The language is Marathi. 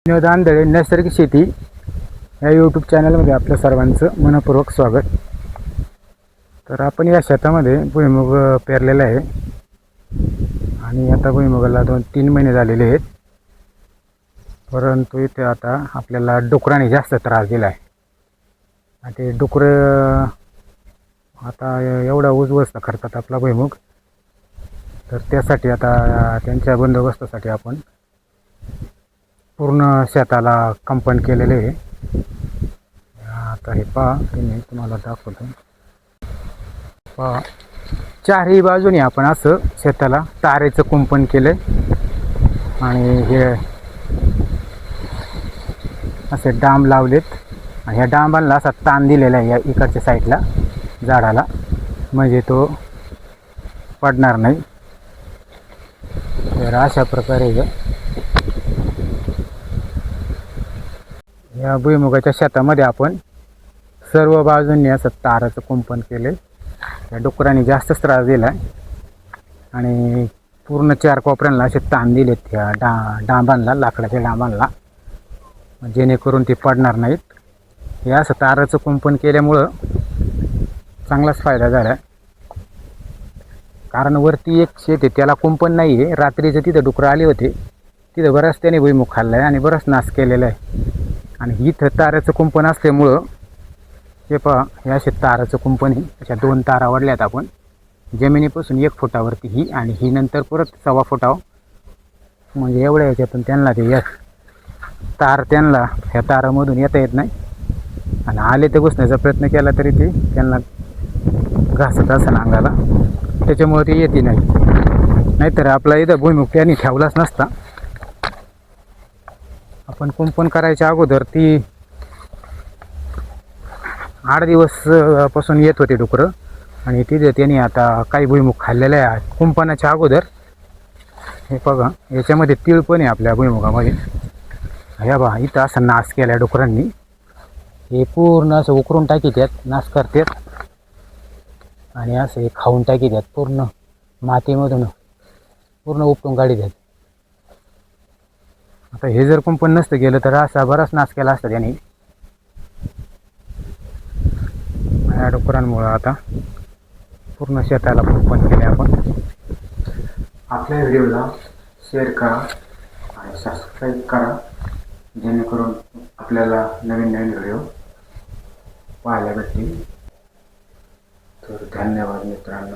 विनोद आंधळे नैसर्गिक शेती या यूट्यूब चॅनलमध्ये आपलं सर्वांचं मनपूर्वक स्वागत. तर आपण या शेतामध्ये भुईमुग पेरलेला आहे आणि आता भुईमुगाला 2-3 महिने झालेले आहेत. परंतु इथे आता आपल्याला डुकराने जास्त त्रास दिला आहे. आणि ते डुकरं आता एवढा उद्ध्वस्त करतात आपला भुईमुग. तर त्यासाठी आता त्यांच्या बंदोबस्तासाठी आपण पूर्ण शेताला कंपाऊंड केलेले आहे. आता हे पहा, मी तुम्हाला दाखवतो. पहा, चारही बाजूने आपण असं शेताला तारेचं कुंपण केलं आणि हे असे डांब लावलेत आणि ह्या डांबांना असा ताण दिलेला आहे या इकडच्या साईडला झाडाला, म्हणजे तो पडणार नाही. तर अशा प्रकारे या भुईमुगाच्या शेतामध्ये आपण सर्व बाजूंनी असं ताराचं कुंपण केले. या डुकरांनी जास्तच त्रास दिला आणि पूर्ण 4 कोपऱ्यांना असे ताण दिलेत ह्या डांबांना, लाकडाच्या डांबांना, जेणेकरून ते पडणार नाहीत. हे असं ताराचं कुंपण केल्यामुळं चांगलाच फायदा झाला. कारण वरती एक शेत आहे त्याला कुंपण नाही आहे. रात्रीचं तिथं डुकरं आले होते, तिथं बराच त्याने भुईमुग खाल्ला आहे आणि बराच नाश केलेला आहे. आणि इथं ताराचं कुंपण असल्यामुळं हे पहा, हे असे ताराचं कुंपण आहे. अशा 2 तारा वाढल्यात आपण जमिनीपासून 1 फुटावरती ही आणि ही नंतर परत 1.25 फुटावर, म्हणजे एवढ्या ह्याच्यातून त्यांना ते या तार त्यांना ह्या तारामधून येता येत नाही. आणि आले ते घुसण्याचा प्रयत्न केला तरी ते त्यांना घासत असेल अंगाला, त्याच्यामुळे ते येते नाही. नाहीतर आपला इथं भुईमुग त्यांनी ठेवलाच नसता. आपण कुंपण करायच्या अगोदर ती 8 दिवस पासून येत होते डुकरं आणि तिथे त्यांनी आता काही भुईमुग खाल्लेला आहे कुंपणाच्या अगोदर. हे बघा, याच्यामध्ये तीळ पण आहे आपल्या भुईमुगामध्ये. ह्या बघा, इथं असं नाश केला डुकरांनी. हे पूर्ण असं उकरून टाकीतात, नाश करतात आणि असं हे खाऊन टाकीतात, पूर्ण मातीमधून पूर्ण उपटून काढतात. आता हे जर कुंपण नसतं गेलं तर असा बराच नाश केला असता त्यांनी. या डुकरांमुळं आता पूर्ण शेताला कुंपण केले आपण. आपल्या व्हिडिओला शेअर करा आणि सबस्क्राईब करा, जेणेकरून आपल्याला नवीन व्हिडिओ पाहायला भेटतील. तर धन्यवाद मित्रांनो.